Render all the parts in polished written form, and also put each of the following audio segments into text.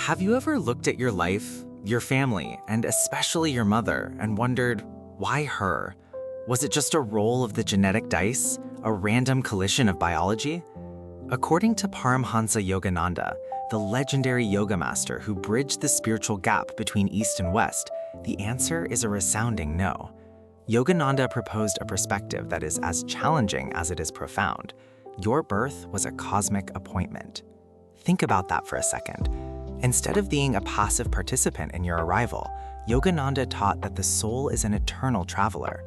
Have you ever looked at your life, your family, and especially your mother, and wondered, why her? Was it just a roll of the genetic dice, a random collision of biology? According to Paramhansa Yogananda, the legendary yoga master who bridged the spiritual gap between East and West, the answer is a resounding no. Yogananda proposed a perspective that is as challenging as it is profound. Your birth was a cosmic appointment. Think about that for a second. Instead of being a passive participant in your arrival, Yogananda taught that the soul is an eternal traveler.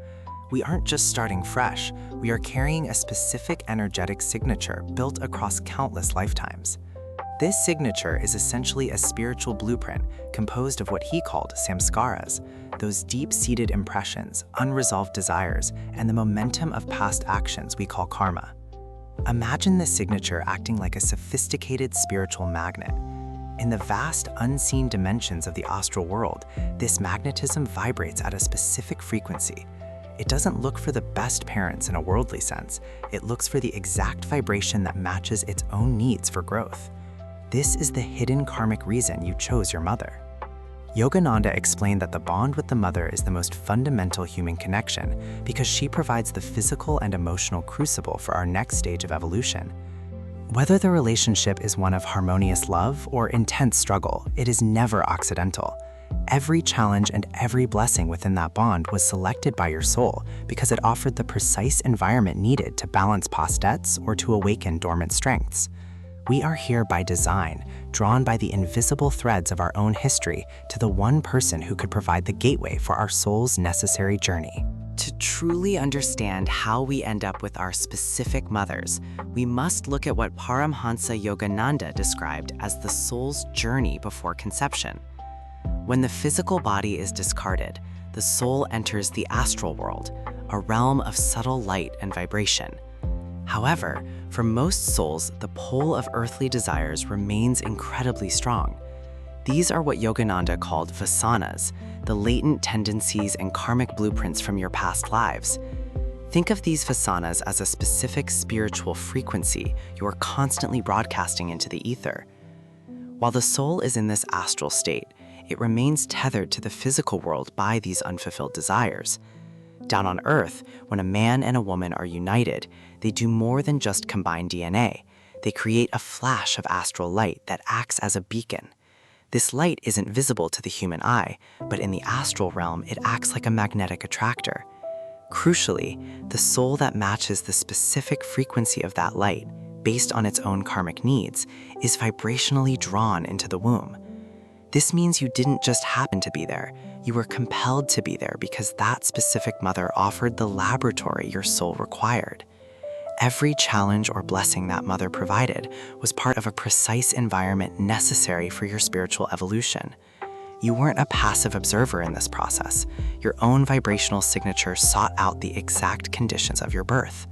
We aren't just starting fresh, we are carrying a specific energetic signature built across countless lifetimes. This signature is essentially a spiritual blueprint composed of what he called samskaras, those deep-seated impressions, unresolved desires, and the momentum of past actions we call karma. Imagine this signature acting like a sophisticated spiritual magnet. In the vast, unseen dimensions of the astral world, this magnetism vibrates at a specific frequency. It doesn't look for the best parents in a worldly sense. It looks for the exact vibration that matches its own needs for growth. This is the hidden karmic reason you chose your mother. Yogananda explained that the bond with the mother is the most fundamental human connection because she provides the physical and emotional crucible for our next stage of evolution. Whether the relationship is one of harmonious love or intense struggle, it is never accidental. Every challenge and every blessing within that bond was selected by your soul because it offered the precise environment needed to balance past debts or to awaken dormant strengths. We are here by design, drawn by the invisible threads of our own history to the one person who could provide the gateway for our soul's necessary journey. To truly understand how we end up with our specific mothers, we must look at what Paramhansa Yogananda described as the soul's journey before conception. When the physical body is discarded, the soul enters the astral world, a realm of subtle light and vibration. However, for most souls, the pull of earthly desires remains incredibly strong. These are what Yogananda called vasanas, the latent tendencies and karmic blueprints from your past lives. Think of these vasanas as a specific spiritual frequency you are constantly broadcasting into the ether. While the soul is in this astral state, it remains tethered to the physical world by these unfulfilled desires. Down on Earth, when a man and a woman are united, they do more than just combine DNA. They create a flash of astral light that acts as a beacon. This light isn't visible to the human eye, but in the astral realm, it acts like a magnetic attractor. Crucially, the soul that matches the specific frequency of that light, based on its own karmic needs, is vibrationally drawn into the womb. This means you didn't just happen to be there. You were compelled to be there because that specific mother offered the laboratory your soul required. Every challenge or blessing that mother provided was part of a precise environment necessary for your spiritual evolution. You weren't a passive observer in this process. Your own vibrational signature sought out the exact conditions of your birth.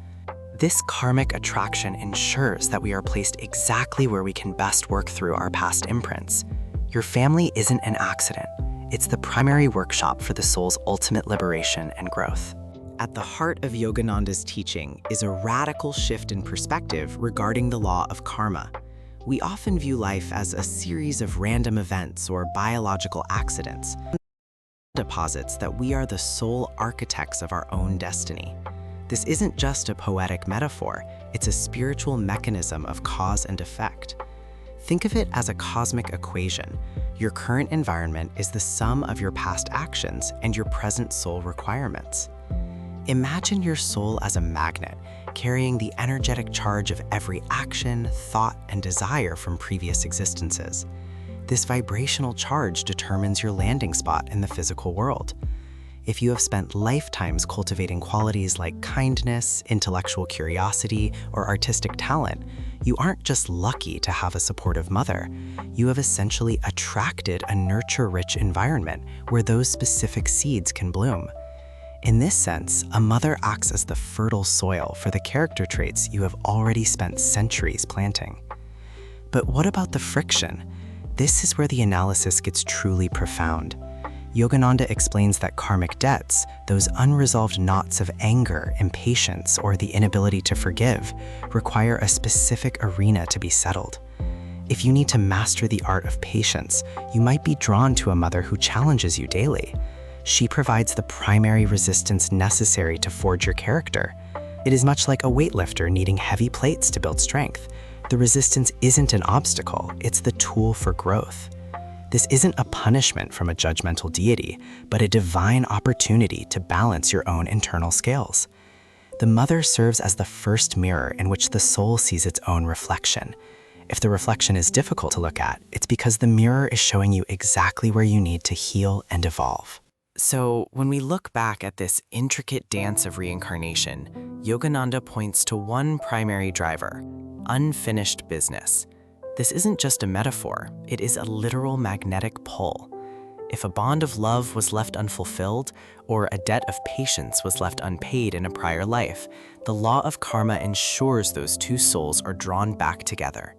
This karmic attraction ensures that we are placed exactly where we can best work through our past imprints. Your family isn't an accident. It's the primary workshop for the soul's ultimate liberation and growth. At the heart of Yogananda's teaching is a radical shift in perspective regarding the law of karma. We often view life as a series of random events or biological accidents. Deposits that we are the sole architects of our own destiny. This isn't just a poetic metaphor, it's a spiritual mechanism of cause and effect. Think of it as a cosmic equation. Your current environment is the sum of your past actions and your present soul requirements. Imagine your soul as a magnet, carrying the energetic charge of every action, thought, and desire from previous existences. This vibrational charge determines your landing spot in the physical world. If you have spent lifetimes cultivating qualities like kindness, intellectual curiosity, or artistic talent, you aren't just lucky to have a supportive mother. You have essentially attracted a nurture-rich environment where those specific seeds can bloom. In this sense, a mother acts as the fertile soil for the character traits you have already spent centuries planting. But what about the friction? This is where the analysis gets truly profound. Yogananda explains that karmic debts, those unresolved knots of anger, impatience, or the inability to forgive, require a specific arena to be settled. If you need to master the art of patience, you might be drawn to a mother who challenges you daily. She provides the primary resistance necessary to forge your character. It is much like a weightlifter needing heavy plates to build strength. The resistance isn't an obstacle, it's the tool for growth. This isn't a punishment from a judgmental deity, but a divine opportunity to balance your own internal scales. The mother serves as the first mirror in which the soul sees its own reflection. If the reflection is difficult to look at, it's because the mirror is showing you exactly where you need to heal and evolve. So, when we look back at this intricate dance of reincarnation, Yogananda points to one primary driver: unfinished business. This isn't just a metaphor, it is a literal magnetic pull. If a bond of love was left unfulfilled, or a debt of patience was left unpaid in a prior life, the law of karma ensures those two souls are drawn back together.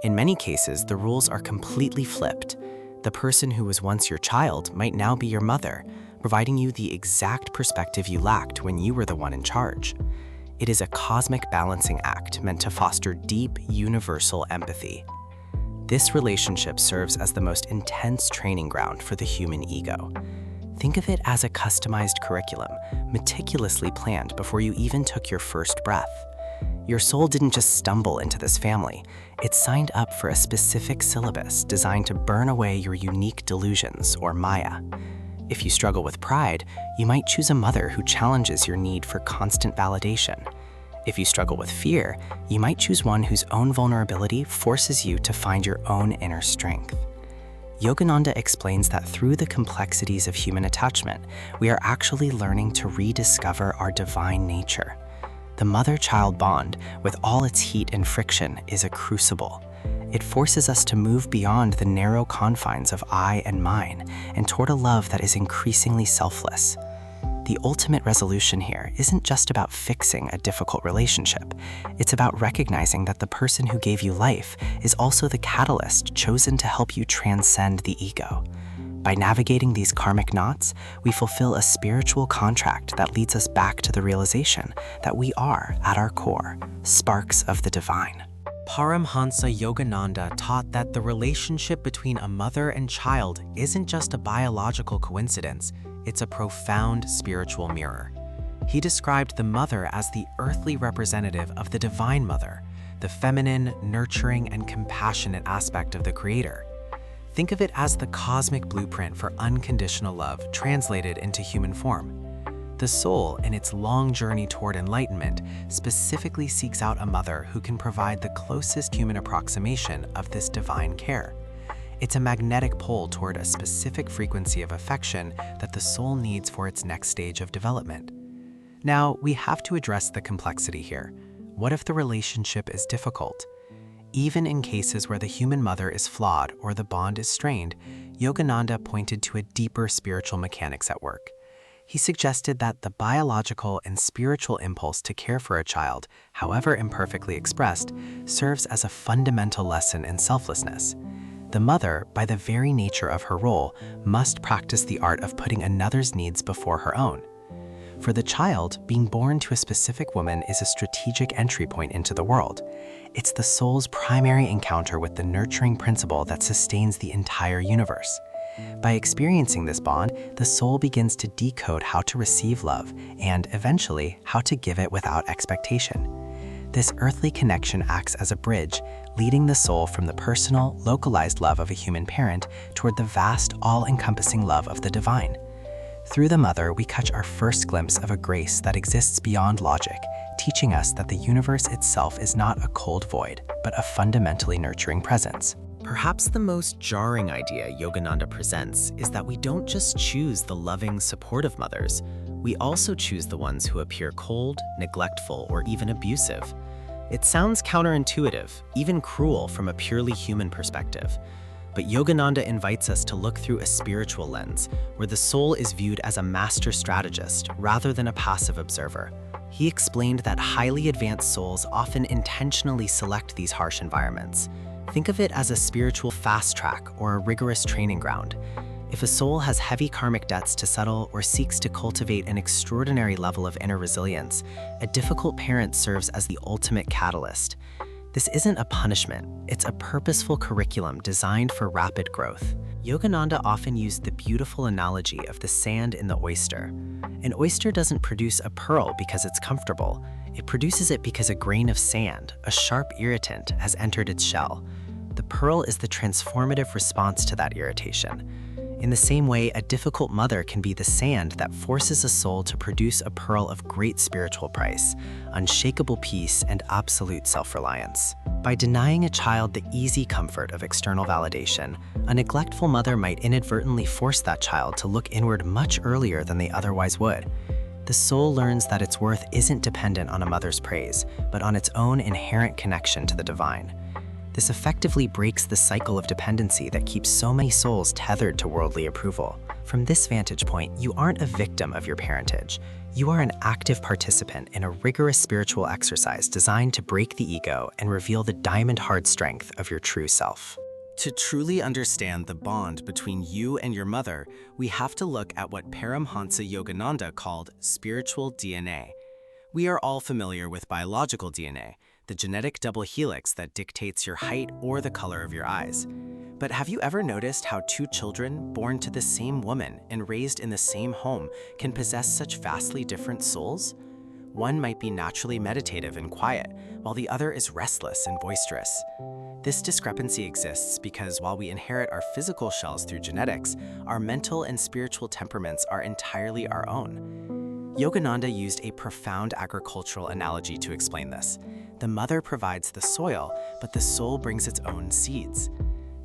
In many cases, the rules are completely flipped. The person who was once your child might now be your mother, providing you the exact perspective you lacked when you were the one in charge. It is a cosmic balancing act meant to foster deep, universal empathy. This relationship serves as the most intense training ground for the human ego. Think of it as a customized curriculum, meticulously planned before you even took your first breath. Your soul didn't just stumble into this family. It signed up for a specific syllabus designed to burn away your unique delusions, or Maya. If you struggle with pride, you might choose a mother who challenges your need for constant validation. If you struggle with fear, you might choose one whose own vulnerability forces you to find your own inner strength. Yogananda explains that through the complexities of human attachment, we are actually learning to rediscover our divine nature. The mother-child bond, with all its heat and friction, is a crucible. It forces us to move beyond the narrow confines of I and mine and toward a love that is increasingly selfless. The ultimate resolution here isn't just about fixing a difficult relationship. It's about recognizing that the person who gave you life is also the catalyst chosen to help you transcend the ego. By navigating these karmic knots, we fulfill a spiritual contract that leads us back to the realization that we are, at our core, sparks of the divine. Paramhansa Yogananda taught that the relationship between a mother and child isn't just a biological coincidence, it's a profound spiritual mirror. He described the mother as the earthly representative of the divine mother, the feminine, nurturing, and compassionate aspect of the Creator. Think of it as the cosmic blueprint for unconditional love translated into human form. The soul, in its long journey toward enlightenment, specifically seeks out a mother who can provide the closest human approximation of this divine care. It's a magnetic pull toward a specific frequency of affection that the soul needs for its next stage of development. Now, we have to address the complexity here. What if the relationship is difficult? Even in cases where the human mother is flawed or the bond is strained, Yogananda pointed to a deeper spiritual mechanics at work. He suggested that the biological and spiritual impulse to care for a child, however imperfectly expressed, serves as a fundamental lesson in selflessness. The mother, by the very nature of her role, must practice the art of putting another's needs before her own. For the child, being born to a specific woman is a strategic entry point into the world. It's the soul's primary encounter with the nurturing principle that sustains the entire universe. By experiencing this bond, the soul begins to decode how to receive love and, eventually, how to give it without expectation. This earthly connection acts as a bridge, leading the soul from the personal, localized love of a human parent toward the vast, all-encompassing love of the divine. Through the mother, we catch our first glimpse of a grace that exists beyond logic, teaching us that the universe itself is not a cold void, but a fundamentally nurturing presence. Perhaps the most jarring idea Yogananda presents is that we don't just choose the loving, supportive mothers, we also choose the ones who appear cold, neglectful, or even abusive. It sounds counterintuitive, even cruel from a purely human perspective. But Yogananda invites us to look through a spiritual lens, where the soul is viewed as a master strategist rather than a passive observer. He explained that highly advanced souls often intentionally select these harsh environments. Think of it as a spiritual fast track or a rigorous training ground. If a soul has heavy karmic debts to settle or seeks to cultivate an extraordinary level of inner resilience, a difficult parent serves as the ultimate catalyst. This isn't a punishment, it's a purposeful curriculum designed for rapid growth. Yogananda often used the beautiful analogy of the sand in the oyster. An oyster doesn't produce a pearl because it's comfortable. It produces it because a grain of sand, a sharp irritant, has entered its shell. The pearl is the transformative response to that irritation. In the same way, a difficult mother can be the sand that forces a soul to produce a pearl of great spiritual price, unshakable peace, and absolute self-reliance. By denying a child the easy comfort of external validation, a neglectful mother might inadvertently force that child to look inward much earlier than they otherwise would. The soul learns that its worth isn't dependent on a mother's praise, but on its own inherent connection to the divine. This effectively breaks the cycle of dependency that keeps so many souls tethered to worldly approval. From this vantage point, you aren't a victim of your parentage. You are an active participant in a rigorous spiritual exercise designed to break the ego and reveal the diamond-hard strength of your true self. To truly understand the bond between you and your mother, we have to look at what Paramhansa Yogananda called spiritual DNA. We are all familiar with biological DNA, the genetic double helix that dictates your height or the color of your eyes. But have you ever noticed how two children, born to the same woman and raised in the same home, can possess such vastly different souls? One might be naturally meditative and quiet, while the other is restless and boisterous. This discrepancy exists because while we inherit our physical shells through genetics, our mental and spiritual temperaments are entirely our own. Yogananda used a profound agricultural analogy to explain this. The mother provides the soil, but the soul brings its own seeds.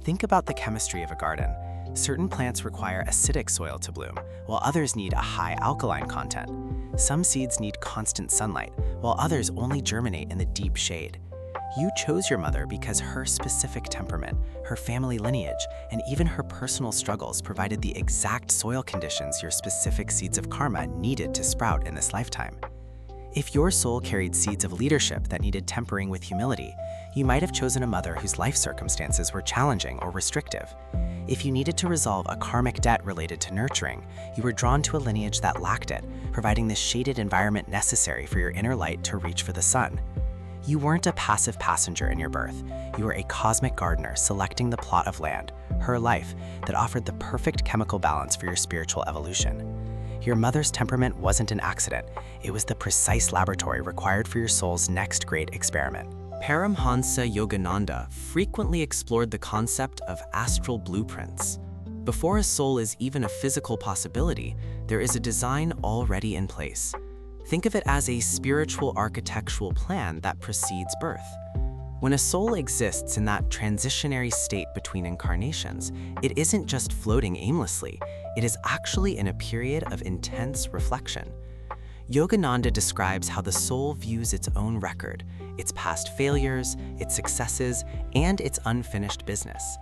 Think about the chemistry of a garden. Certain plants require acidic soil to bloom, while others need a high alkaline content. Some seeds need constant sunlight, while others only germinate in the deep shade. You chose your mother because her specific temperament, her family lineage, and even her personal struggles provided the exact soil conditions your specific seeds of karma needed to sprout in this lifetime. If your soul carried seeds of leadership that needed tempering with humility, you might have chosen a mother whose life circumstances were challenging or restrictive. If you needed to resolve a karmic debt related to nurturing, you were drawn to a lineage that lacked it, providing the shaded environment necessary for your inner light to reach for the sun. You weren't a passive passenger in your birth. You were a cosmic gardener selecting the plot of land, her life, that offered the perfect chemical balance for your spiritual evolution. Your mother's temperament wasn't an accident. It was the precise laboratory required for your soul's next great experiment. Paramhansa Yogananda frequently explored the concept of astral blueprints. Before a soul is even a physical possibility, there is a design already in place. Think of it as a spiritual architectural plan that precedes birth. When a soul exists in that transitionary state between incarnations, it isn't just floating aimlessly, it is actually in a period of intense reflection. Yogananda describes how the soul views its own record, its past failures, its successes, and its unfinished business.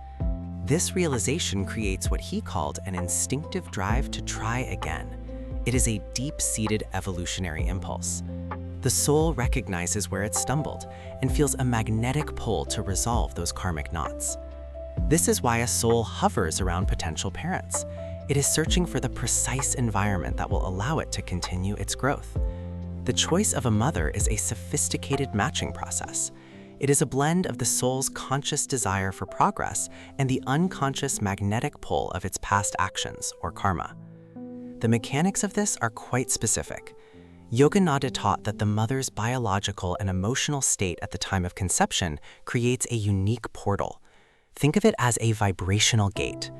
This realization creates what he called an instinctive drive to try again. It is a deep-seated evolutionary impulse. The soul recognizes where it stumbled and feels a magnetic pull to resolve those karmic knots. This is why a soul hovers around potential parents. It is searching for the precise environment that will allow it to continue its growth. The choice of a mother is a sophisticated matching process. It is a blend of the soul's conscious desire for progress and the unconscious magnetic pull of its past actions, or karma. The mechanics of this are quite specific. Yogananda taught that the mother's biological and emotional state at the time of conception creates a unique portal. Think of it as a vibrational gate.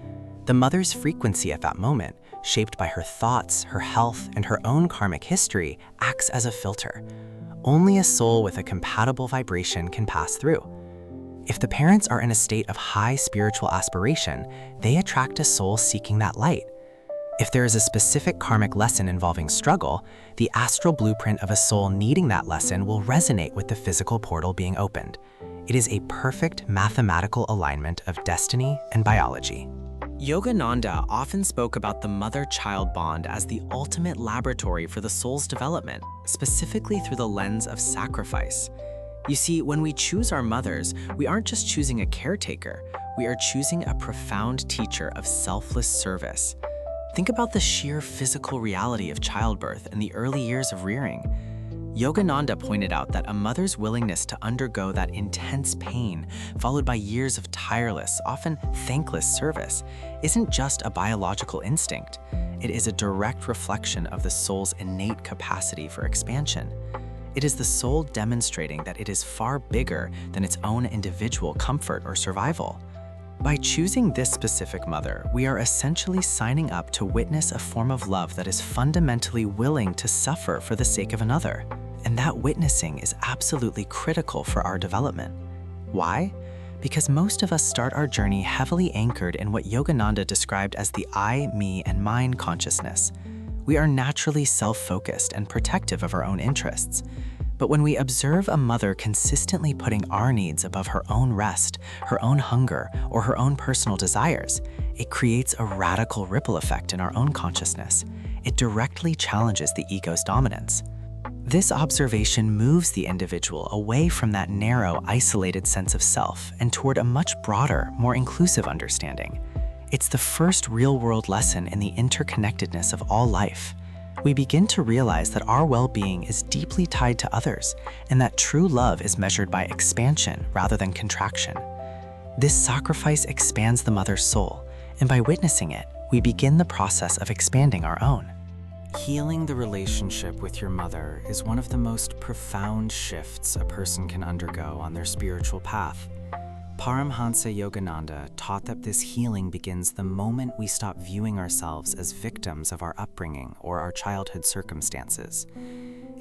The mother's frequency at that moment, shaped by her thoughts, her health, and her own karmic history, acts as a filter. Only a soul with a compatible vibration can pass through. If the parents are in a state of high spiritual aspiration, they attract a soul seeking that light. If there is a specific karmic lesson involving struggle, the astral blueprint of a soul needing that lesson will resonate with the physical portal being opened. It is a perfect mathematical alignment of destiny and biology. Yogananda often spoke about the mother-child bond as the ultimate laboratory for the soul's development, specifically through the lens of sacrifice. You see, when we choose our mothers, we aren't just choosing a caretaker, we are choosing a profound teacher of selfless service. Think about the sheer physical reality of childbirth and the early years of rearing. Yogananda pointed out that a mother's willingness to undergo that intense pain, followed by years of tireless, often thankless service, isn't just a biological instinct. It is a direct reflection of the soul's innate capacity for expansion. It is the soul demonstrating that it is far bigger than its own individual comfort or survival. By choosing this specific mother, we are essentially signing up to witness a form of love that is fundamentally willing to suffer for the sake of another. And that witnessing is absolutely critical for our development. Why? Because most of us start our journey heavily anchored in what Yogananda described as the I, me, and mine consciousness. We are naturally self-focused and protective of our own interests. But when we observe a mother consistently putting our needs above her own rest, her own hunger, or her own personal desires, it creates a radical ripple effect in our own consciousness. It directly challenges the ego's dominance. This observation moves the individual away from that narrow, isolated sense of self and toward a much broader, more inclusive understanding. It's the first real-world lesson in the interconnectedness of all life. We begin to realize that our well-being is deeply tied to others, and that true love is measured by expansion rather than contraction. This sacrifice expands the mother's soul, and by witnessing it, we begin the process of expanding our own. Healing the relationship with your mother is one of the most profound shifts a person can undergo on their spiritual path. Paramhansa Yogananda taught that this healing begins the moment we stop viewing ourselves as victims of our upbringing or our childhood circumstances.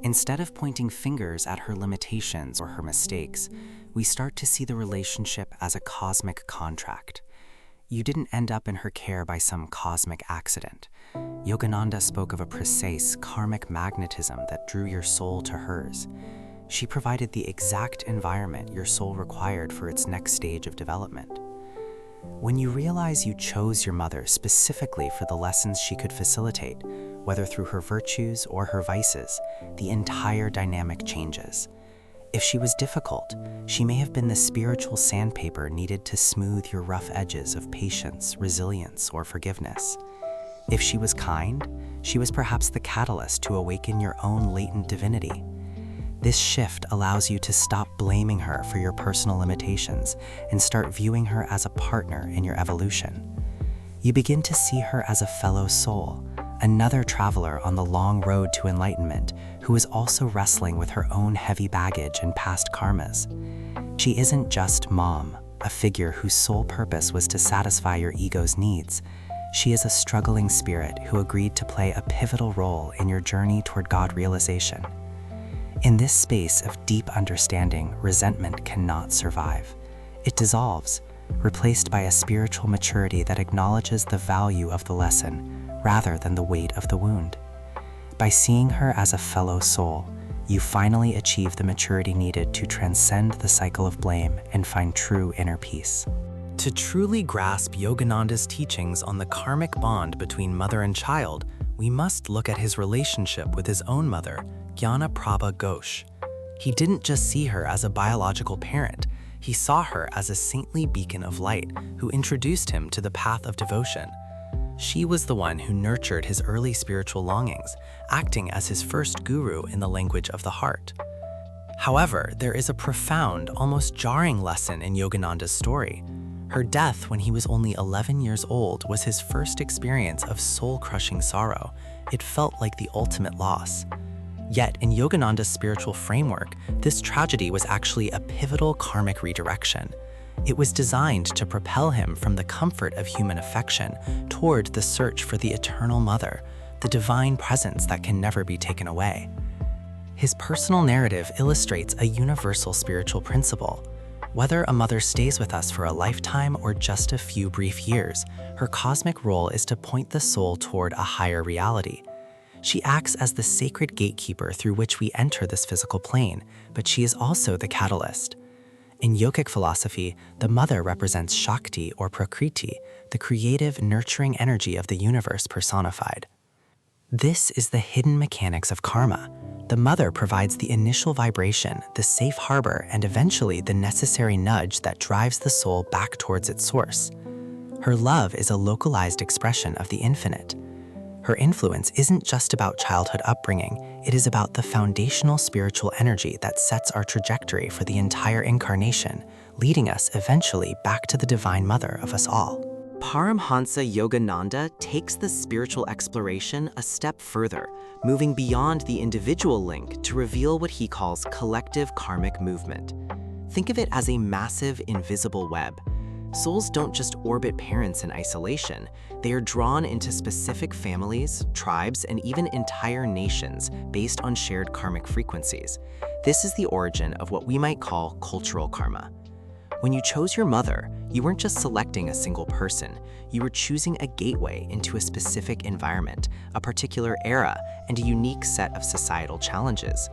Instead of pointing fingers at her limitations or her mistakes, we start to see the relationship as a cosmic contract. You didn't end up in her care by some cosmic accident. Yogananda spoke of a precise karmic magnetism that drew your soul to hers. She provided the exact environment your soul required for its next stage of development. When you realize you chose your mother specifically for the lessons she could facilitate, whether through her virtues or her vices, the entire dynamic changes. If she was difficult, she may have been the spiritual sandpaper needed to smooth your rough edges of patience, resilience, or forgiveness. If she was kind, she was perhaps the catalyst to awaken your own latent divinity. This shift allows you to stop blaming her for your personal limitations and start viewing her as a partner in your evolution. You begin to see her as a fellow soul, another traveler on the long road to enlightenment who is also wrestling with her own heavy baggage and past karmas. She isn't just mom, a figure whose sole purpose was to satisfy your ego's needs. She is a struggling spirit who agreed to play a pivotal role in your journey toward God realization. In this space of deep understanding, resentment cannot survive. It dissolves, replaced by a spiritual maturity that acknowledges the value of the lesson rather than the weight of the wound. By seeing her as a fellow soul, you finally achieve the maturity needed to transcend the cycle of blame and find true inner peace. To truly grasp Yogananda's teachings on the karmic bond between mother and child, we must look at his relationship with his own mother, Gyanaprabha Ghosh. He didn't just see her as a biological parent, he saw her as a saintly beacon of light who introduced him to the path of devotion. She was the one who nurtured his early spiritual longings, acting as his first guru in the language of the heart. However, there is a profound, almost jarring lesson in Yogananda's story. Her death when he was only 11 years old was his first experience of soul-crushing sorrow. It felt like the ultimate loss. Yet, in Yogananda's spiritual framework, this tragedy was actually a pivotal karmic redirection. It was designed to propel him from the comfort of human affection toward the search for the eternal mother, the divine presence that can never be taken away. His personal narrative illustrates a universal spiritual principle. Whether a mother stays with us for a lifetime or just a few brief years, her cosmic role is to point the soul toward a higher reality. She acts as the sacred gatekeeper through which we enter this physical plane, but she is also the catalyst. In yogic philosophy, the mother represents Shakti or Prakriti, the creative, nurturing energy of the universe personified. This is the hidden mechanics of karma. The mother provides the initial vibration, the safe harbor, and eventually the necessary nudge that drives the soul back towards its source. Her love is a localized expression of the infinite. Her influence isn't just about childhood upbringing, it is about the foundational spiritual energy that sets our trajectory for the entire incarnation, leading us eventually back to the Divine Mother of us all. Paramhansa Yogananda takes the spiritual exploration a step further, moving beyond the individual link to reveal what he calls collective karmic movement. Think of it as a massive, invisible web. Souls don't just orbit parents in isolation, they are drawn into specific families, tribes, and even entire nations based on shared karmic frequencies. This is the origin of what we might call cultural karma. When you chose your mother, you weren't just selecting a single person, you were choosing a gateway into a specific environment, a particular era, and a unique set of societal challenges.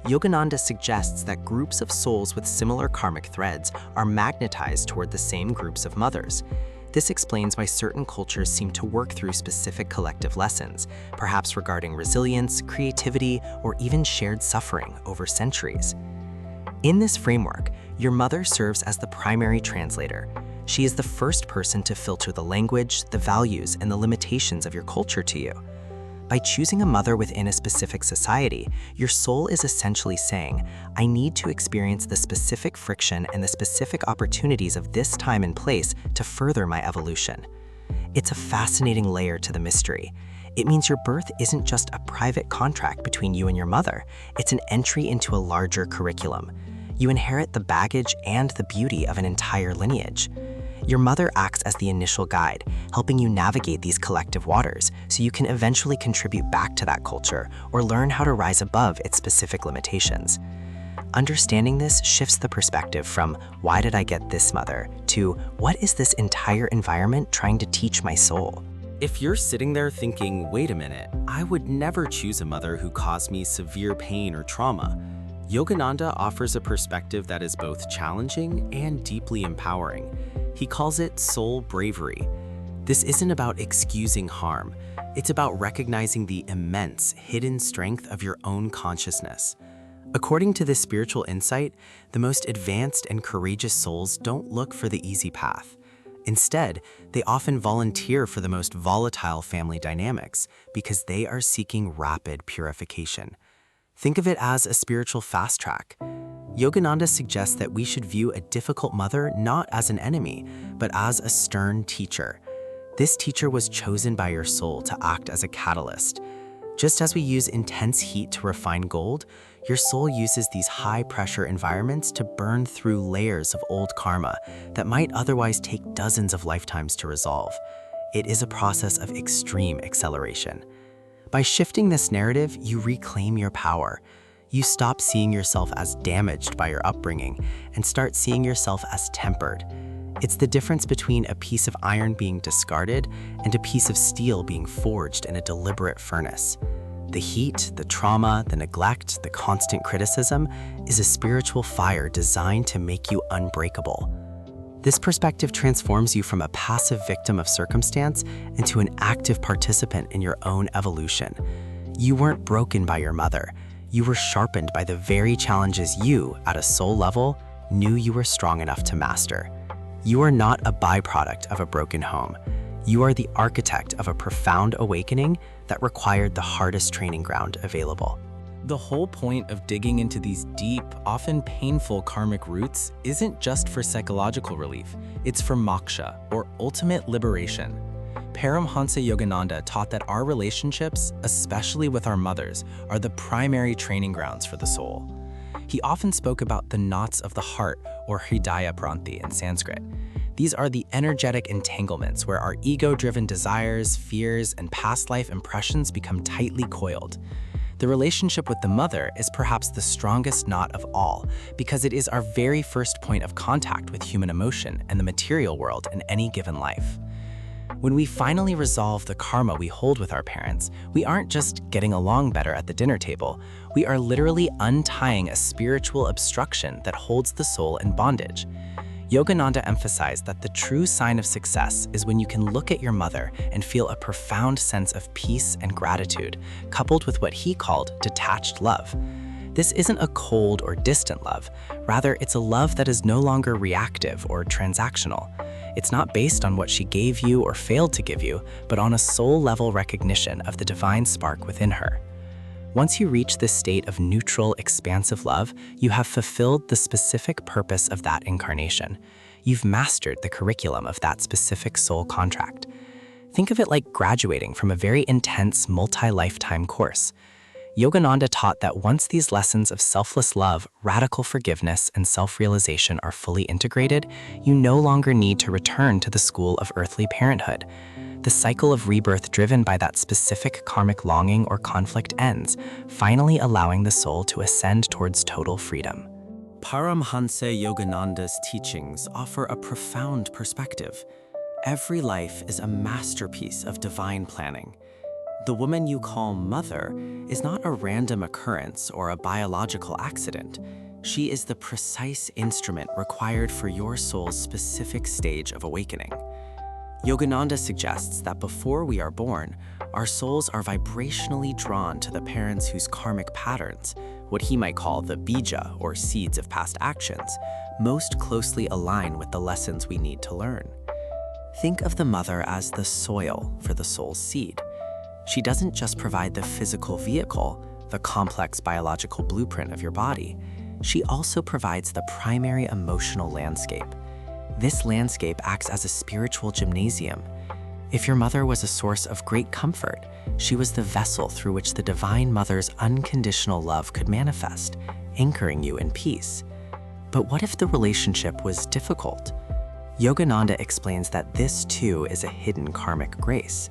Yogananda suggests that groups of souls with similar karmic threads are magnetized toward the same groups of mothers. This explains why certain cultures seem to work through specific collective lessons, perhaps regarding resilience, creativity, or even shared suffering over centuries. In this framework, your mother serves as the primary translator. She is the first person to filter the language, the values, and the limitations of your culture to you. By choosing a mother within a specific society, your soul is essentially saying, I need to experience the specific friction and the specific opportunities of this time and place to further my evolution. It's a fascinating layer to the mystery. It means your birth isn't just a private contract between you and your mother, it's an entry into a larger curriculum. You inherit the baggage and the beauty of an entire lineage. Your mother acts as the initial guide, helping you navigate these collective waters so you can eventually contribute back to that culture or learn how to rise above its specific limitations. Understanding this shifts the perspective from, why did I get this mother, to, what is this entire environment trying to teach my soul? If you're sitting there thinking, wait a minute, I would never choose a mother who caused me severe pain or trauma, Yogananda offers a perspective that is both challenging and deeply empowering. He calls it soul bravery. This isn't about excusing harm. It's about recognizing the immense hidden strength of your own consciousness. According to this spiritual insight, the most advanced and courageous souls don't look for the easy path. Instead, they often volunteer for the most volatile family dynamics because they are seeking rapid purification. Think of it as a spiritual fast track. Yogananda suggests that we should view a difficult mother not as an enemy, but as a stern teacher. This teacher was chosen by your soul to act as a catalyst. Just as we use intense heat to refine gold, your soul uses these high-pressure environments to burn through layers of old karma that might otherwise take dozens of lifetimes to resolve. It is a process of extreme acceleration. By shifting this narrative, you reclaim your power. You stop seeing yourself as damaged by your upbringing and start seeing yourself as tempered. It's the difference between a piece of iron being discarded and a piece of steel being forged in a deliberate furnace. The heat, the trauma, the neglect, the constant criticism is a spiritual fire designed to make you unbreakable. This perspective transforms you from a passive victim of circumstance into an active participant in your own evolution. You weren't broken by your mother. You were sharpened by the very challenges you, at a soul level, knew you were strong enough to master. You are not a byproduct of a broken home. You are the architect of a profound awakening that required the hardest training ground available. The whole point of digging into these deep, often painful karmic roots isn't just for psychological relief, it's for moksha, or ultimate liberation. Paramhansa Yogananda taught that our relationships, especially with our mothers, are the primary training grounds for the soul. He often spoke about the knots of the heart, or hridaya pranti in Sanskrit. These are the energetic entanglements where our ego-driven desires, fears, and past life impressions become tightly coiled. The relationship with the mother is perhaps the strongest knot of all because it is our very first point of contact with human emotion and the material world in any given life. When we finally resolve the karma we hold with our parents, we aren't just getting along better at the dinner table, we are literally untying a spiritual obstruction that holds the soul in bondage. Yogananda emphasized that the true sign of success is when you can look at your mother and feel a profound sense of peace and gratitude, coupled with what he called detached love. This isn't a cold or distant love. Rather, it's a love that is no longer reactive or transactional. It's not based on what she gave you or failed to give you, but on a soul-level recognition of the divine spark within her. Once you reach this state of neutral, expansive love, you have fulfilled the specific purpose of that incarnation. You've mastered the curriculum of that specific soul contract. Think of it like graduating from a very intense, multi-lifetime course. Yogananda taught that once these lessons of selfless love, radical forgiveness, and self-realization are fully integrated, you no longer need to return to the school of earthly parenthood. The cycle of rebirth driven by that specific karmic longing or conflict ends, finally allowing the soul to ascend towards total freedom. Paramhansa Yogananda's teachings offer a profound perspective. Every life is a masterpiece of divine planning. The woman you call mother is not a random occurrence or a biological accident. She is the precise instrument required for your soul's specific stage of awakening. Yogananda suggests that before we are born, our souls are vibrationally drawn to the parents whose karmic patterns, what he might call the bija or seeds of past actions, most closely align with the lessons we need to learn. Think of the mother as the soil for the soul's seed. She doesn't just provide the physical vehicle, the complex biological blueprint of your body. She also provides the primary emotional landscape. This landscape acts as a spiritual gymnasium. If your mother was a source of great comfort, she was the vessel through which the Divine Mother's unconditional love could manifest, anchoring you in peace. But what if the relationship was difficult? Yogananda explains that this too is a hidden karmic grace.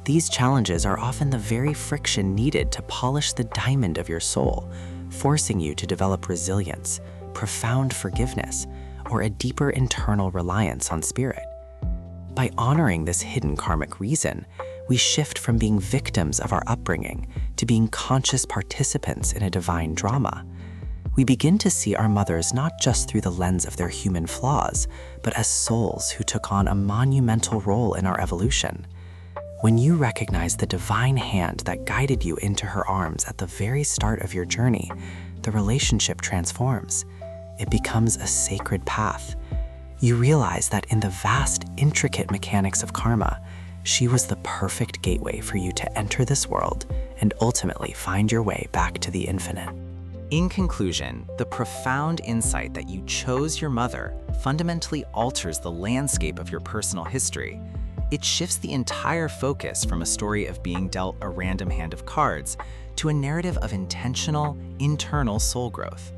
These challenges are often the very friction needed to polish the diamond of your soul, forcing you to develop resilience, profound forgiveness, or a deeper internal reliance on spirit. By honoring this hidden karmic reason, we shift from being victims of our upbringing to being conscious participants in a divine drama. We begin to see our mothers not just through the lens of their human flaws, but as souls who took on a monumental role in our evolution. When you recognize the divine hand that guided you into her arms at the very start of your journey, the relationship transforms. It becomes a sacred path. You realize that in the vast, intricate mechanics of karma, she was the perfect gateway for you to enter this world and ultimately find your way back to the infinite. In conclusion, the profound insight that you chose your mother fundamentally alters the landscape of your personal history. It shifts the entire focus from a story of being dealt a random hand of cards to a narrative of intentional, internal soul growth.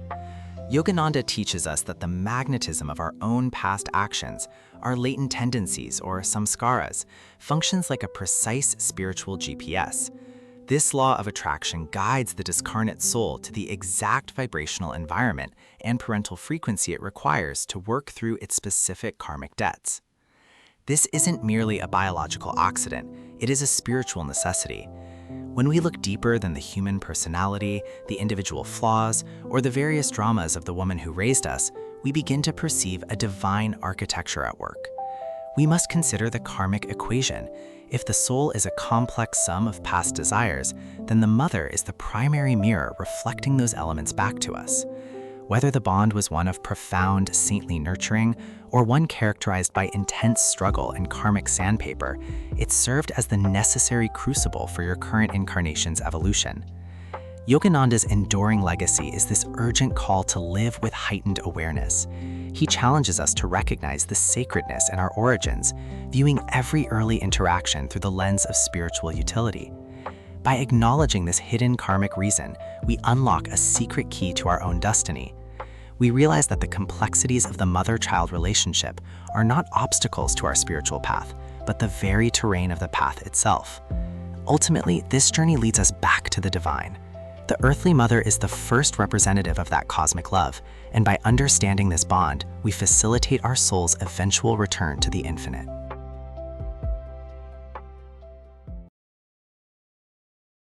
Yogananda teaches us that the magnetism of our own past actions, our latent tendencies or samskaras, functions like a precise spiritual GPS. This law of attraction guides the discarnate soul to the exact vibrational environment and parental frequency it requires to work through its specific karmic debts. This isn't merely a biological accident, it is a spiritual necessity. When we look deeper than the human personality, the individual flaws, or the various dramas of the woman who raised us, we begin to perceive a divine architecture at work. We must consider the karmic equation. If the soul is a complex sum of past desires, then the mother is the primary mirror reflecting those elements back to us. Whether the bond was one of profound, saintly nurturing, or one characterized by intense struggle and karmic sandpaper, it served as the necessary crucible for your current incarnation's evolution. Yogananda's enduring legacy is this urgent call to live with heightened awareness. He challenges us to recognize the sacredness in our origins, viewing every early interaction through the lens of spiritual utility. By acknowledging this hidden karmic reason, we unlock a secret key to our own destiny. We realize that the complexities of the mother-child relationship are not obstacles to our spiritual path, but the very terrain of the path itself. Ultimately, this journey leads us back to the divine. The earthly mother is the first representative of that cosmic love, and by understanding this bond, we facilitate our soul's eventual return to the infinite.